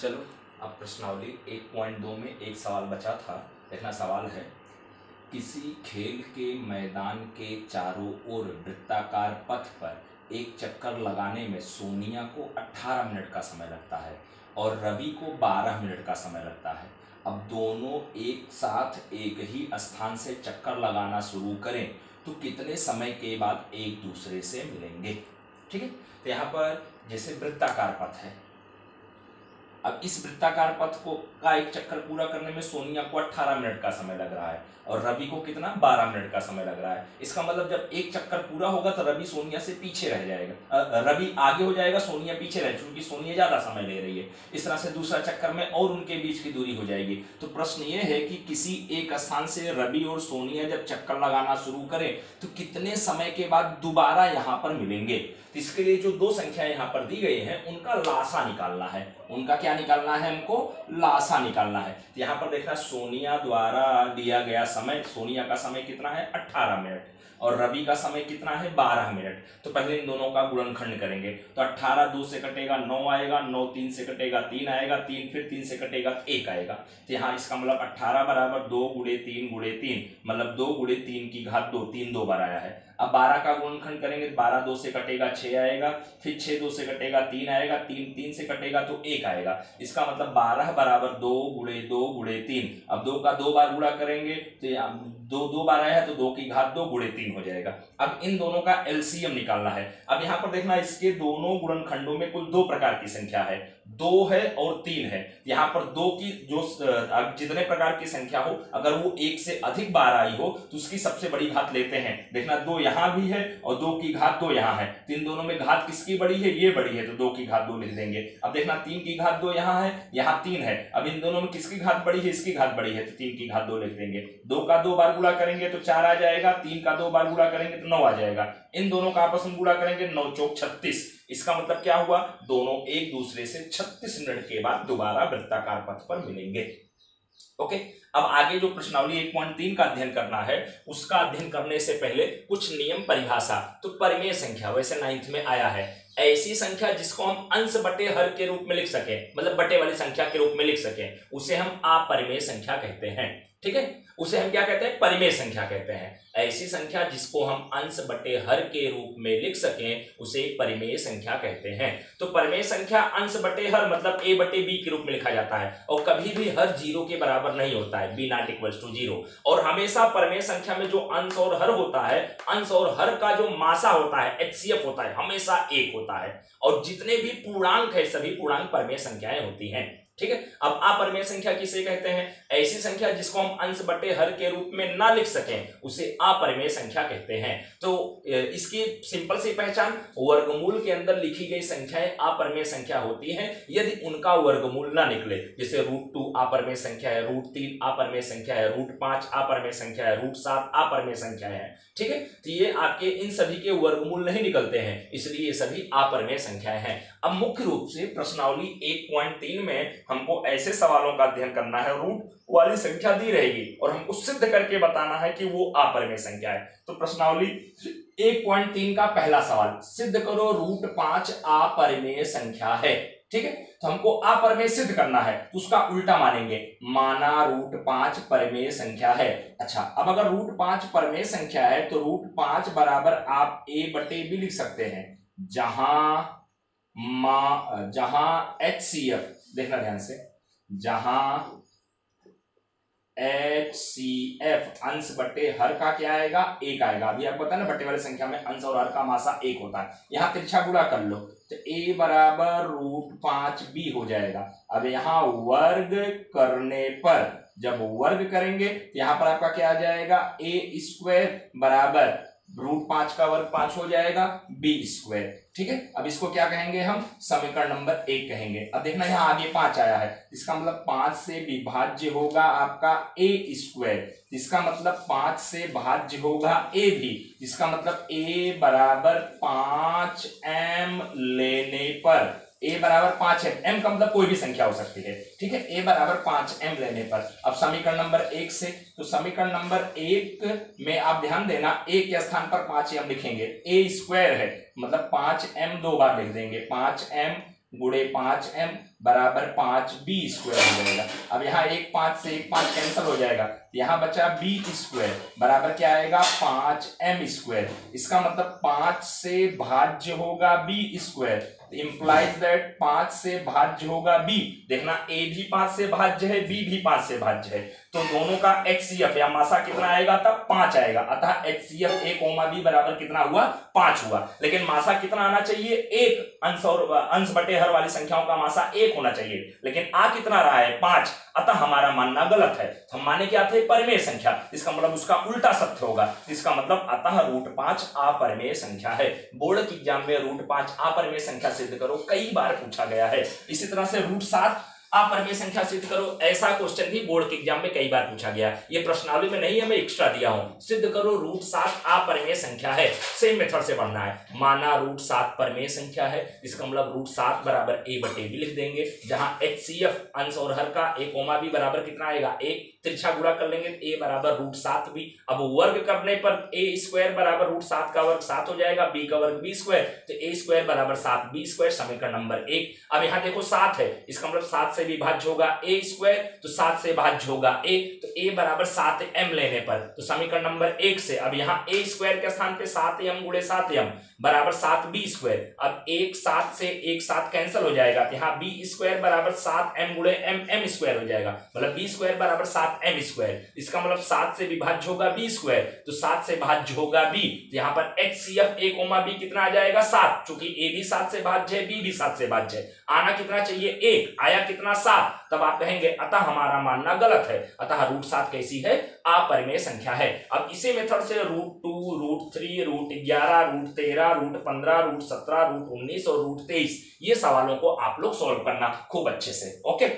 चलो अब प्रश्नावली 1.2 में एक सवाल बचा था। देखना सवाल है, किसी खेल के मैदान के चारों ओर वृत्ताकार पथ पर एक चक्कर लगाने में सोनिया को 18 मिनट का समय लगता है और रवि को 12 मिनट का समय लगता है। अब दोनों एक साथ एक ही स्थान से चक्कर लगाना शुरू करें तो कितने समय के बाद एक दूसरे से मिलेंगे। ठीक है, तो यहाँ पर जैसे वृत्ताकार पथ है, अब इस वृत्ताकार पथ का एक चक्कर पूरा करने में सोनिया को 18 मिनट का समय लग रहा है और रवि को कितना 12 मिनट का समय लग रहा है। इसका मतलब जब एक चक्कर पूरा होगा तो रवि सोनिया से पीछे रह जाएगा, रवि आगे हो जाएगा, सोनिया पीछे रह, क्योंकि सोनिया ज्यादा समय ले रही है। इस तरह से दूसरा चक्कर में और उनके बीच की दूरी हो जाएगी। तो प्रश्न ये है कि किसी एक स्थान से रवि और सोनिया जब चक्कर लगाना शुरू करें तो कितने समय के बाद दोबारा यहाँ पर मिलेंगे। तो इसके लिए जो दो संख्याएं यहाँ पर दी गई हैं उनका लासा निकालना है। उनका क्या निकालना है, हमको लासा निकालना है। तो यहाँ पर देखना, सोनिया द्वारा दिया गया समय, सोनिया का समय कितना है 18 मिनट और रवि का समय कितना है 12 मिनट। तो पहले इन दोनों का गुणनखंड करेंगे तो 18 2 से कटेगा 9 आएगा, 9 3 से कटेगा 3 आएगा, 3 फिर 3 से कटेगा 1 आएगा। तो यहाँ इसका मतलब 18 बराबर 2 गुणे 3 गुणे 3, मतलब 2 गुणे 3 की घात 2, 3 2 बार आया है। अब 12 का गुणनखंड करेंगे, 12 2 से कटेगा 6 आएगा, फिर 6 2 से कटेगा 3 आएगा, 3 3 से कटेगा तो 1 आएगा। इसका मतलब 12 बराबर 2 गुणे 2 गुणे 3। अब 2 का 2 बार गुणा करेंगे तो 2 2 बार आया है तो 2 की घात 2 गुणे 3 हो जाएगा। अब इन दोनों का एलसीएम निकालना है। अब यहाँ पर देखना, इसके दोनों गुणनखंडों में कुल 2 प्रकार की संख्या है, 2 है और 3 है। यहाँ पर 2 की जो जितने प्रकार की संख्या हो, अगर वो 1 से अधिक बार आई हो तो उसकी सबसे बड़ी घात लेते हैं। देखना 2 यहाँ भी है और 2 की घात 2 यहाँ है, तो इन दोनों में घात किसकी बड़ी है, ये बड़ी है, तो 2 की घात 2 लिख देंगे। अब देखना 3 की घात 2 यहाँ है, यहाँ 3 है, अब इन दोनों में किसकी घात बड़ी है, इसकी घात बड़ी है, तो 3 की घात 2 लिख देंगे। 2 का 2 बार गुणा करेंगे तो 4 आ जाएगा, 3 का 2 बार गुणा करेंगे तो 9 आ जाएगा। इन दोनों का आपस में गुणा करेंगे, 9 चौक 36। इसका मतलब क्या हुआ, दोनों एक दूसरे से 36 मिनट के बाद दोबारा वृत्ताकार पथ पर मिलेंगे। ओके, अब आगे जो प्रश्नावली 1.3 का अध्ययन करना है, उसका अध्ययन करने से पहले कुछ नियम परिभाषा। तो परिमेय संख्या वैसे 9th में आया है, ऐसी संख्या जिसको हम अंश बटे हर के रूप में लिख सके, मतलब बटे वाली संख्या के रूप में लिख सके, उसे हम अपरिमेय संख्या कहते हैं। ठीक है, उसे हम क्या कहते हैं, परिमेय संख्या कहते हैं। ऐसी संख्या जिसको हम अंश बटे हर के रूप में लिख सकें उसे परिमेय संख्या कहते हैं। तो परिमेय संख्या अंश बटे हर मतलब a बटे b के रूप में लिखा जाता है और कभी भी हर 0 के बराबर नहीं होता है, b नॉट इक्वल्स टू 0। और हमेशा परिमेय संख्या में जो अंश और हर होता है, अंश और हर का जो मासा होता है, HCF होता है, हमेशा 1 होता है। और जितने भी पूर्णांक है सभी पूर्णांक परिमेय संख्याएं होती हैं। ठीक है, अब अपरिमेय संख्या किसे कहते हैं, ऐसी संख्या जिसको हम अंश बटे हर के रूप में ना लिख सकें उसे अपरिमेय संख्या कहते हैं। तो इसकी सिंपल सी पहचान, वर्गमूल के अंदर लिखी गई संख्याएं अपरिमेय संख्या होती हैं यदि उनका वर्गमूल ना निकले। जैसे √2 अपरिमेय संख्या है, √3 अपरिमेय संख्या है, √5 अपरिमेय संख्या है, √7 अपरिमेय संख्या है। ठीक है, तो ये आपके इन सभी के वर्गमूल नहीं निकलते हैं, इसलिए ये सभी अपरिमेय संख्याएं हैं। अब मुख्य रूप से प्रश्नावली 1.3 में हमको ऐसे सवालों का अध्ययन करना है, रूट वाली संख्या दी रहेगी और हमको सिद्ध करके बताना है कि वो अपरिमेय संख्या है। तो प्रश्नावली 1.3 का पहला सवाल, सिद्ध करो √5 अपरिमेय संख्या है। ठीक है, तो हमको अपरिमेय सिद्ध करना है तो उसका उल्टा मानेंगे, माना √5 परिमेय संख्या है। अच्छा, अब अगर √5 परिमेय संख्या है तो √5 बराबर आप a बटे b लिख सकते हैं, जहां HCF, देखना ध्यान से, जहां HCF अंश बटे हर का क्या आएगा, 1 आएगा। अभी आपको पता है ना, बटे वाली संख्या में अंश और हर का मासा 1 होता है। यहां तिरछा गुणा कर लो तो a बराबर √5b हो जाएगा। अब यहाँ वर्ग करने पर, जब वर्ग करेंगे तो यहाँ पर आपका क्या आ जाएगा, a² बराबर √5 का वर्ग 5 हो जाएगा, b²। ठीक है, अब इसको क्या कहेंगे हम, समीकरण नंबर 1 कहेंगे। अब देखना यहाँ आगे 5 आया है, इसका मतलब 5 से विभाज्य होगा आपका a², इसका मतलब 5 से भाज्य होगा a भी, इसका मतलब a बराबर 5m लेने पर, a बराबर 5m, m का मतलब कोई भी संख्या हो सकती है। ठीक है, a बराबर 5m लेने पर। अब समीकरण नंबर 1 से, तो समीकरण नंबर 1 में आप ध्यान देना, a के स्थान पर 5m लिखेंगे, a² है मतलब 5m 2 बार लिख देंगे, 5m गुणे 5m बराबर 5b स्क्वायर हो जाएगा। अब यहाँ 1 5 से 1 5 कैंसिल हो जाएगा, यहाँ बचा b स्क्वायर बराबर क्या आएगा 5m स्क्वायर। इसका मतलब 5 से भाज्य होगा b स्क्वायर, इंप्लाइज दैट 5 से भाज्य होगा b। देखना a भी 5 से भाज्य है, b भी 5 से भाज्य है, तो दोनों का HCF या मासा कितना आएगा तब 5 आएगा। अतः HCF a कोमा b बराबर कितना हुआ 5 हुआ। लेकिन मासा कितना आना चाहिए 1, अंश और अंश बटे हर वाली संख्याओं का मासा 1 होना चाहिए, लेकिन आ कितना रहा है 5। अतः हमारा मानना गलत है। हम माने क्या थे परिमेय संख्या, इसका मतलब उसका उल्टा सत्य होगा। इसका मतलब अतः √5 अपरिमेय संख्या है। बोर्ड की एग्जाम में √5 अपरिमेय संख्या सिद्ध करो कई बार पूछा गया है। इसी तरह से √7 अपरिमेय संख्या सिद्ध करो, ऐसा क्वेश्चन भी बोर्ड के एग्जाम में कई बार पूछा गया। ये प्रश्नावली में नहीं, हमें एक्स्ट्रा दिया हूं। सिद्ध करो √7 अपरिमेय संख्या है। सेम मेथड से पढ़ना है। माना √7 परिमेय संख्या है, इसका मतलब √7 बराबर a बटे b लिख देंगे, जहां HCF अंश और हर का a कोमा b बराबर कितना आएगा 1, तिरछा गुणा कर लेंगे तो a बराबर √7b। अब वर्ग करने पर a स्क्वायर बराबर √7 का वर्ग 7 हो जाएगा, b का वर्ग b स्क्वायर, तो a स्क्वायर बराबर 7b स्क्वायर, समीकरण नंबर 1। अब यहाँ देखो 7 है, इसका मतलब 7 से विभाज्य होगा a स्क्वायर, तो 7 से भाज्य होगा a, तो a बराबर 7m लेने पर, तो समीकरण नंबर 1 से अब यहाँ a स्क्वायर के स्थान पे 7m गुणे 7m बराबर 7b स्क्वायर। अब 1 7 से 1 7 कैंसिल हो जाएगा, तो यहाँ b स्क्वायर बराबर 7m गुणे m स्क्वायर हो जाएगा, मतलब b स्क्वायर बराबर 7m स्क्वायर। इसका मतलब 7 से विभाज्य होगा b स्क्वायर, तो 7 से भाज्य होगा b, तो यहाँ पर HCF a कोमा b कितना आ जाएगा 7, चूंकि a भी 7 से भाज्य है, b भी 7 से भाज्य है। आना कितना चाहिए 1, आया कितना 7, तब आप कहेंगे अतः हमारा मानना गलत है। अतः √7 कैसी है अपरिमेय संख्या है। अब इसी मेथड से √2 √3 √11 √13 √15 √17 √19 और √23 ये सवालों को आप लोग सॉल्व करना खूब अच्छे से। ओके।